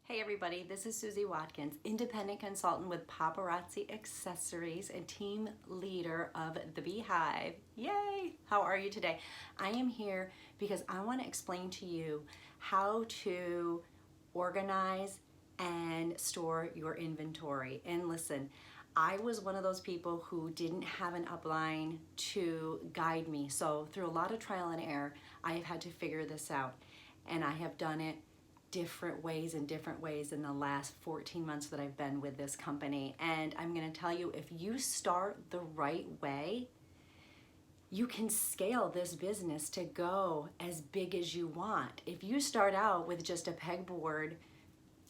Hey everybody, this is Susie Watkins, independent consultant with Paparazzi Accessories and team leader of the Beehive. Yay! How are you today? I am here because I want to explain to you how to organize and store your inventory. And listen, I was one of those people who didn't have an upline to guide me. So through a lot of trial and error, I have had to figure this out. And I have done it different ways in the last 14 months that I've been with this company. And I'm going to tell you, if you start the right way, you can scale this business to go as big as you want. If you start out with just a pegboard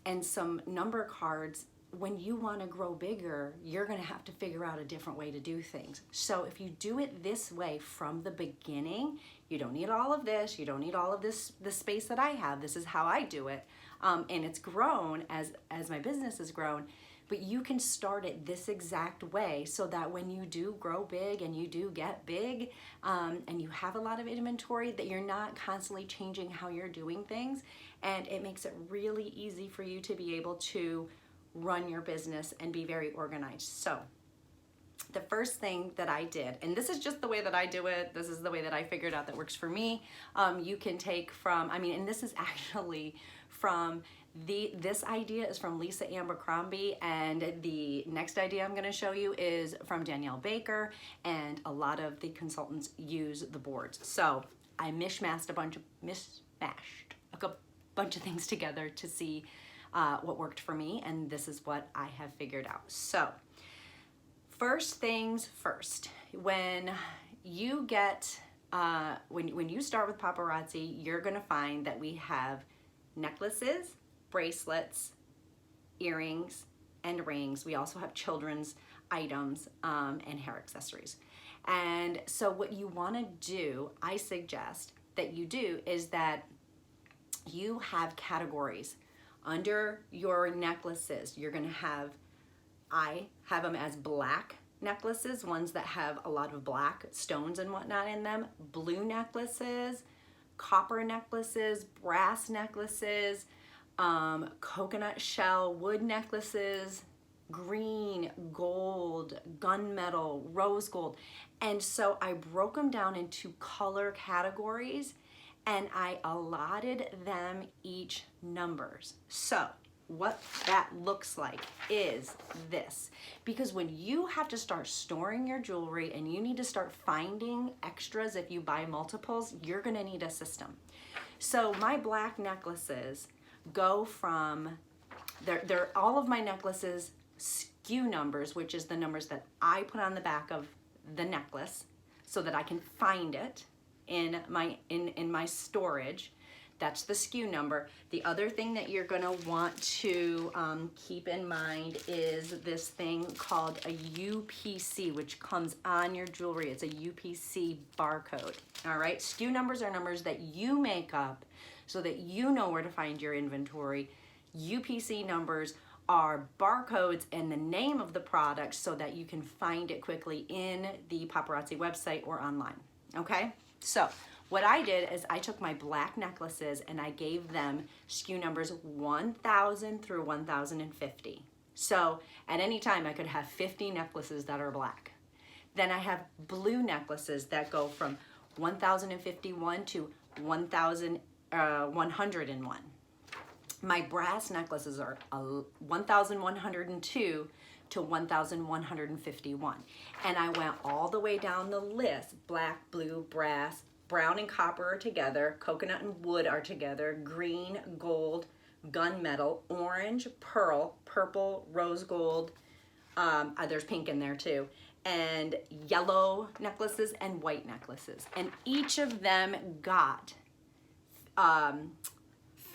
and some number cards, when you want to grow bigger, you're going to have to figure out a different way to do things. So if you do it this way from the beginning, you don't need all of this, you don't need all of this, the space that I have. This is how I do it. And it's grown as my business has grown, but you can start it this exact way so that when you do grow big and you do get big and you have a lot of inventory, that you're not constantly changing how you're doing things. And it makes it really easy for you to be able to run your business and be very organized. So the first thing that I did, and this is just the way that I do it, this is the way that I figured out that works for me. You can take from, and this is actually from this idea is from Lisa Abercrombie, and the next idea I'm going to show you is from Danielle Baker, and a lot of the consultants use the boards. So I mishmashed a bunch of things together to see what worked for me, and this is what I have figured out. So first things first, when you get when you start with Paparazzi, you're going to find that we have necklaces, bracelets, earrings, and rings. We also have children's items and hair accessories. And so what you want to do, I suggest that you do, is that you have categories. Under your necklaces, you're going to have, I have them as black necklaces, ones that have a lot of black stones and whatnot in them, blue necklaces, copper necklaces, brass necklaces, coconut shell wood necklaces, green, gold, gunmetal, rose gold. And so I broke them down into color categories, and I allotted them each numbers. So what that looks like is this. Because when you have to start storing your jewelry and you need to start finding extras if you buy multiples, you're gonna need a system. So my black necklaces go from, they're all of my necklaces SKU numbers, which is the numbers that I put on the back of the necklace so that I can find it in my storage. That's the SKU number. The other thing that you're gonna want to keep in mind is this thing called a UPC, which comes on your jewelry. It's a UPC barcode. All right, SKU numbers are numbers that you make up so that you know where to find your inventory. UPC numbers are barcodes and the name of the product so that you can find it quickly in the Paparazzi website or online, okay? So what I did is I took my black necklaces and I gave them SKU numbers 1000 through 1050. So at any time I could have 50 necklaces that are black. Then I have blue necklaces that go from 1051 to 1101. My brass necklaces are 1102 to 1151. And I went all the way down the list. Black, blue, brass, brown and copper are together, coconut and wood are together, green, gold, gunmetal, orange, pearl, purple, rose gold, there's pink in there too, and yellow necklaces and white necklaces. And each of them got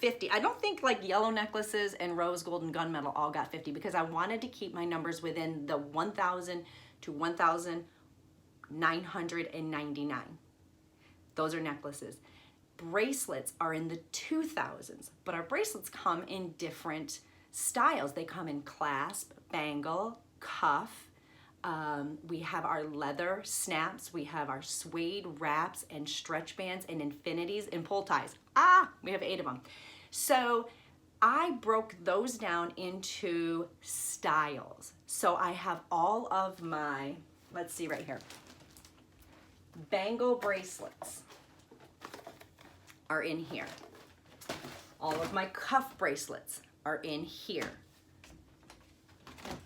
50. I don't think like yellow necklaces and rose gold and gunmetal all got 50 because I wanted to keep my numbers within the 1000 to 1999. Those are necklaces. Bracelets are in the 2000s, but our bracelets come in different styles. They come in clasp, bangle, cuff. We have our leather snaps, we have our suede wraps and stretch bands and infinities and pull ties. We have 8 of them. So I broke those down into styles. So I have all of my, let's see right here, bangle bracelets are in here. All of my cuff bracelets are in here.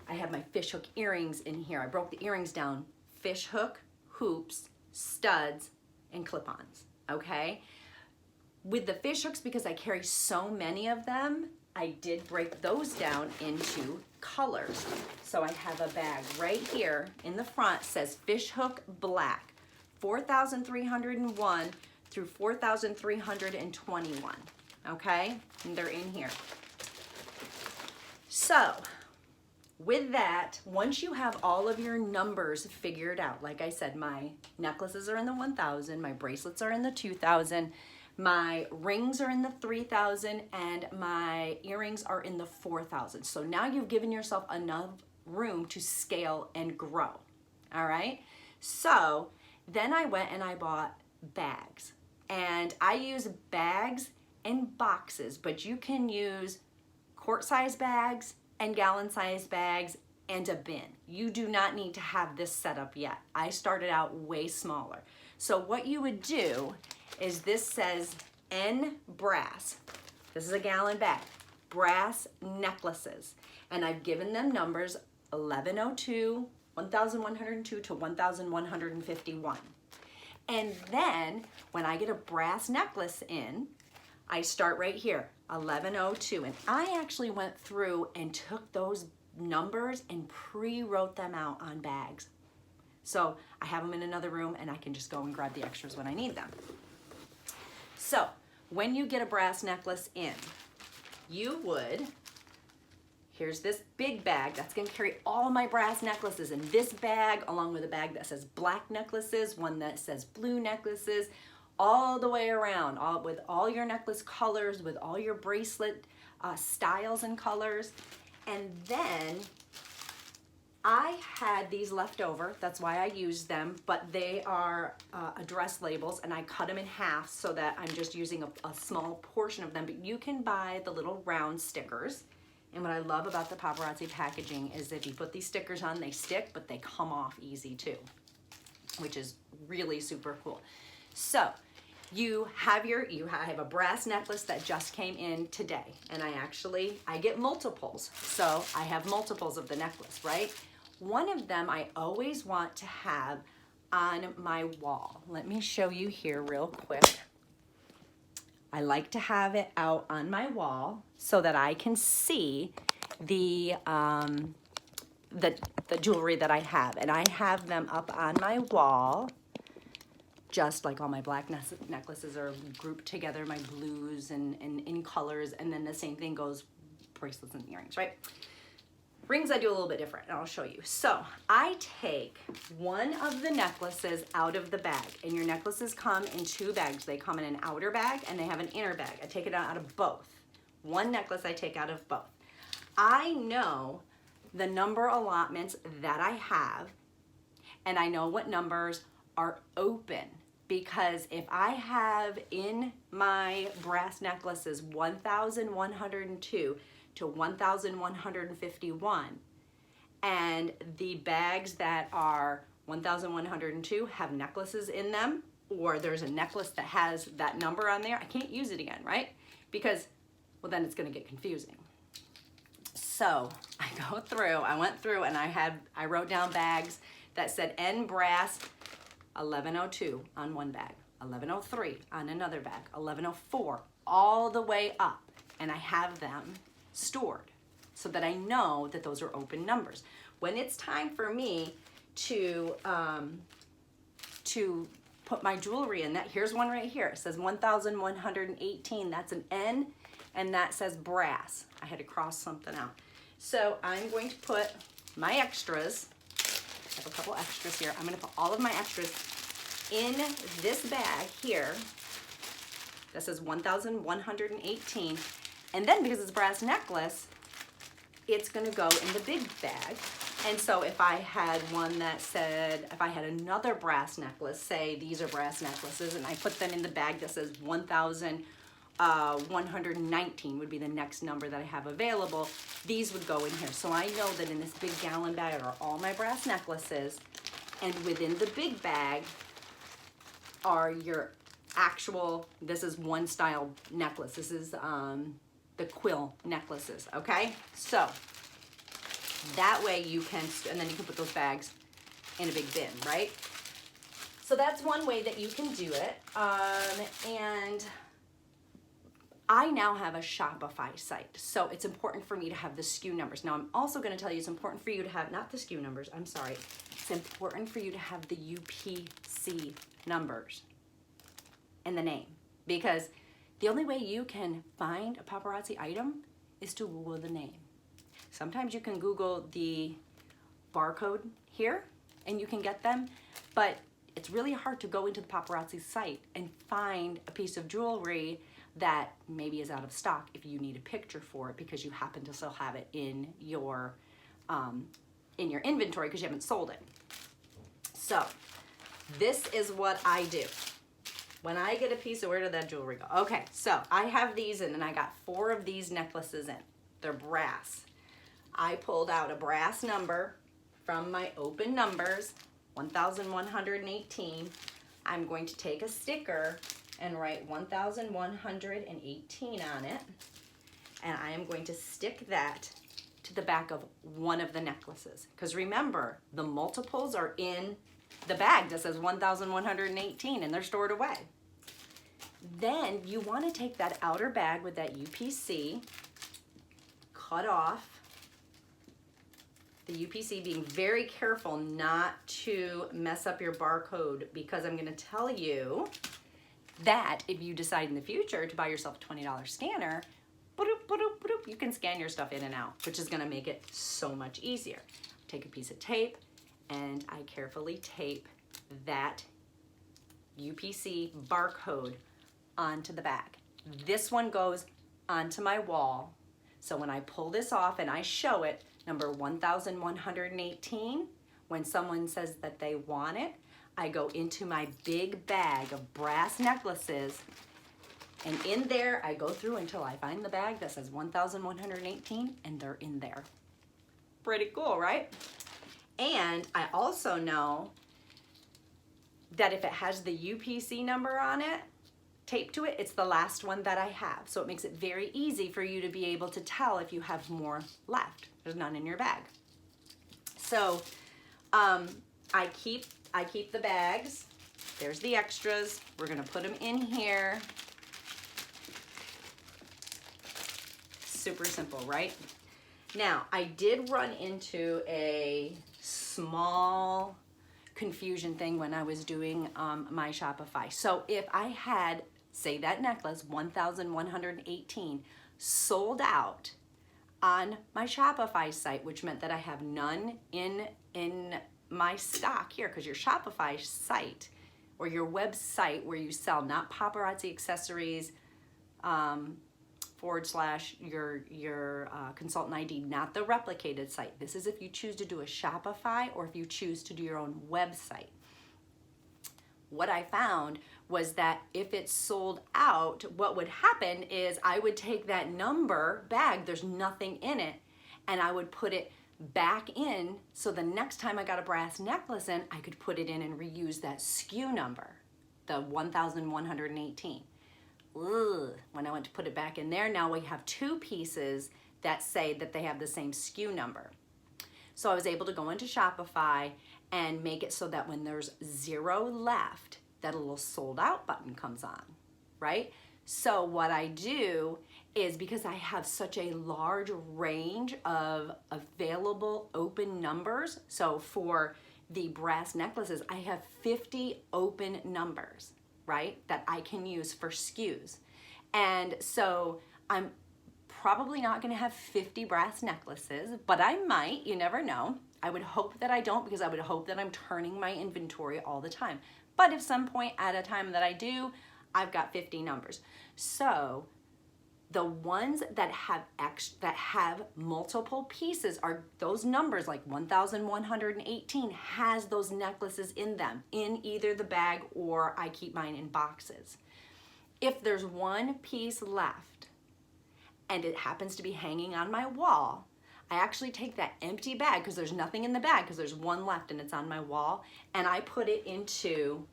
I have my fishhook earrings in here. I broke the earrings down: fishhook, hoops, studs, and clip-ons, okay? With the fishhooks, because I carry so many of them, I did break those down into colors. So I have a bag right here in the front, says fishhook black, 4,301 through 4,321, okay? And they're in here. So with that, once you have all of your numbers figured out, like I said, my necklaces are in the 1,000, my bracelets are in the 2,000, my rings are in the 3,000, and my earrings are in the 4,000. So now you've given yourself enough room to scale and grow, all right? So then I went and I bought bags, and I use bags and boxes, but you can use quart-size bags and gallon-size bags and a bin. You do not need to have this set up yet. I started out way smaller. So what you would do is, this says N brass. This is a gallon bag. Brass necklaces. And I've given them numbers 1102, 1,102 to 1,151. And then when I get a brass necklace in, I start right here, 1102. And I actually went through and took those numbers and pre-wrote them out on bags. So I have them in another room and I can just go and grab the extras when I need them. So when you get a brass necklace in, you would, here's this big bag that's gonna carry all my brass necklaces in this bag, along with a bag that says black necklaces, one that says blue necklaces, all the way around, with all your necklace colors, with all your bracelet styles and colors. And then I had these left over, that's why I used them, but they are address labels, and I cut them in half so that I'm just using a small portion of them. But you can buy the little round stickers. And what I love about the Paparazzi packaging is if you put these stickers on, they stick, but they come off easy too, which is really super cool. So I have a brass necklace that just came in today, and I get multiples. So I have multiples of the necklace, right? One of them I always want to have on my wall. Let me show you here real quick. I like to have it out on my wall so that I can see the jewelry that I have. And I have them up on my wall, just like all my black necklaces are grouped together, my blues and in colors, and then the same thing goes bracelets and earrings, right? Rings I do a little bit different, and I'll show you. So I take one of the necklaces out of the bag, and your necklaces come in two bags. They come in an outer bag and they have an inner bag. I take it out of both. One necklace I take out of both. I know the number allotments that I have, and I know what numbers are open, because if I have in my brass necklaces 1,102 to 1,151, and the bags that are 1,102 have necklaces in them, or there's a necklace that has that number on there, I can't use it again, right? Because, well, then it's gonna get confusing. So I went through and I wrote down bags that said N brass 1102 on one bag, 1103 on another bag, 1104, all the way up, and I have them stored so that I know that those are open numbers. When it's time for me to put my jewelry in, here's one right here. It says 1,118. That's an N, and that says brass. I had to cross something out. So I'm going to put my extras. I have a couple extras here. I'm going to put all of my extras in this bag here that says 1,118. And then, because it's a brass necklace, it's gonna go in the big bag. And so if I had one that said, if I had another brass necklace, say these are brass necklaces, and I put them in the bag that says 1,102 119 would be the next number that I have available. These would go in here. So I know that in this big gallon bag are all my brass necklaces, and within the big bag are your actual, this is one style necklace. This is the quill necklaces, okay? So that way you can, and then you can put those bags in a big bin, right? So that's one way that you can do it. And I now have a Shopify site, so it's important for me to have the SKU numbers. Now I'm also gonna tell you it's important for you to have, not the SKU numbers, I'm sorry. It's important for you to have the UPC numbers and the name, because the only way you can find a paparazzi item is to Google the name. Sometimes you can Google the barcode here and you can get them, but it's really hard to go into the paparazzi site and find a piece of jewelry that maybe is out of stock if you need a picture for it because you happen to still have it in your inventory because you haven't sold it. So this is what I do. When I get a piece of, where did that jewelry go? Okay, so I have these in, and I got 4 of these necklaces in. They're brass. I pulled out a brass number from my open numbers, 1,118. I'm going to take a sticker and write 1,118 on it, and I am going to stick that to the back of one of the necklaces. Because remember, the multiples are in the bag that says 1,118 and they're stored away. Then you want to take that outer bag with that UPC, cut off the UPC, being very careful not to mess up your barcode, because I'm going to tell you that if you decide in the future to buy yourself a $20 scanner, you can scan your stuff in and out, which is going to make it so much easier. Take a piece of tape and I carefully tape that UPC barcode onto the bag. This one goes onto my wall. So when I pull this off and I show it, number 1,118, when someone says that they want it, I go into my big bag of brass necklaces, and in there I go through until I find the bag that says 1,118, and they're in there. Pretty cool, right? And I also know that if it has the UPC number on it, taped to it, it's the last one that I have. So it makes it very easy for you to be able to tell if you have more left. There's none in your bag. So I keep the bags. There's the extras. We're gonna put them in here. Super simple, right? Now, I did run into a small confusion thing when I was doing my Shopify. So if I had, say that necklace, 1,118, sold out on my Shopify site, which meant that I have none in my stock here, because your Shopify site or your website where you sell, not paparazzi accessories, / your consultant ID, not the replicated site. This is if you choose to do a Shopify or if you choose to do your own website. What I found was that if it's sold out, what would happen is I would take that number bag, there's nothing in it, and I would put it back in, so the next time I got a brass necklace in, I could put it in and reuse that SKU number, the 1,118. When I went to put it back in there, now we have 2 pieces that say that they have the same SKU number. So I was able to go into Shopify and make it so that when there's 0 left, that a little sold out button comes on, right? So what I do is, because I have such a large range of available open numbers, so for the brass necklaces, I have 50 open numbers, right, that I can use for SKUs. And so I'm probably not gonna have 50 brass necklaces, but I might, you never know. I would hope that I don't, because I would hope that I'm turning my inventory all the time. But if some point at a time that I do, I've got 50 numbers. So the ones that have multiple pieces are those numbers, like 1,118 has those necklaces in them, in either the bag or I keep mine in boxes. If there's one piece left and it happens to be hanging on my wall, I actually take that empty bag, because there's nothing in the bag because there's one left and it's on my wall, and I put it into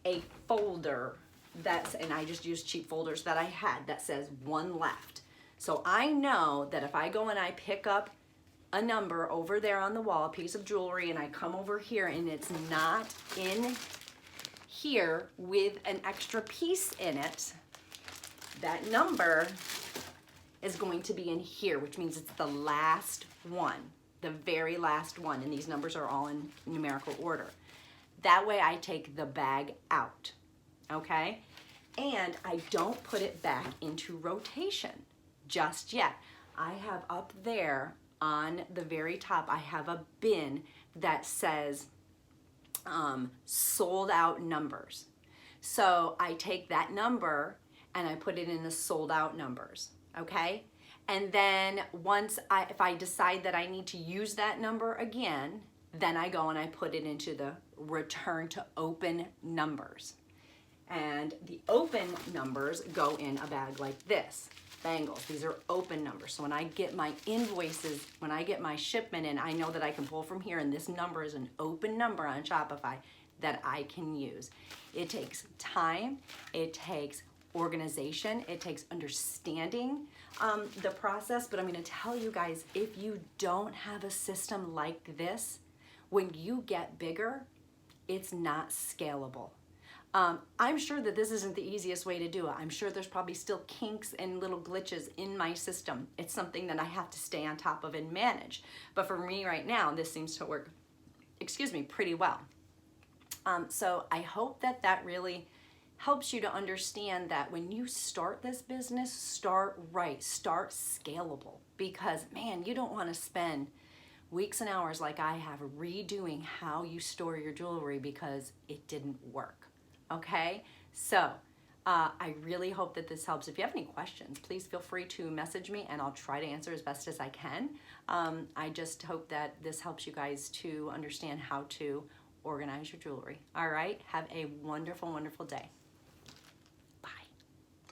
a folder and I just use cheap folders that I had that says one left. So I know that if I go and I pick up a number over there on the wall, a piece of jewelry, and I come over here and it's not in here with an extra piece in it, that number is going to be in here, which means it's the last one, the very last one, and these numbers are all in numerical order. That way I take the bag out, okay? And I don't put it back into rotation just yet. I have up there on the very top, I have a bin that says sold out numbers. So I take that number and I put it in the sold out numbers, okay? And then if I decide that I need to use that number again, then I go and I put it into the return to open numbers. And the open numbers go in a bag like this, bangles. These are open numbers. So when I get my invoices, when I get my shipment in, I know that I can pull from here, and this number is an open number on Shopify that I can use. It takes time, it takes organization, it takes understanding the process, but I'm gonna tell you guys, if you don't have a system like this, when you get bigger, it's not scalable. I'm sure that this isn't the easiest way to do it. I'm sure there's probably still kinks and little glitches in my system. It's something that I have to stay on top of and manage. But for me right now, this seems to work, pretty well. So I hope that that really helps you to understand that when you start this business, start right, start scalable, because man, you don't want to spend weeks and hours like I have redoing how you store your jewelry because it didn't work. Okay, so I really hope that this helps. If you have any questions, please feel free to message me and I'll try to answer as best as I can. I just hope that this helps you guys to understand how to organize your jewelry. All right, have a wonderful, wonderful day.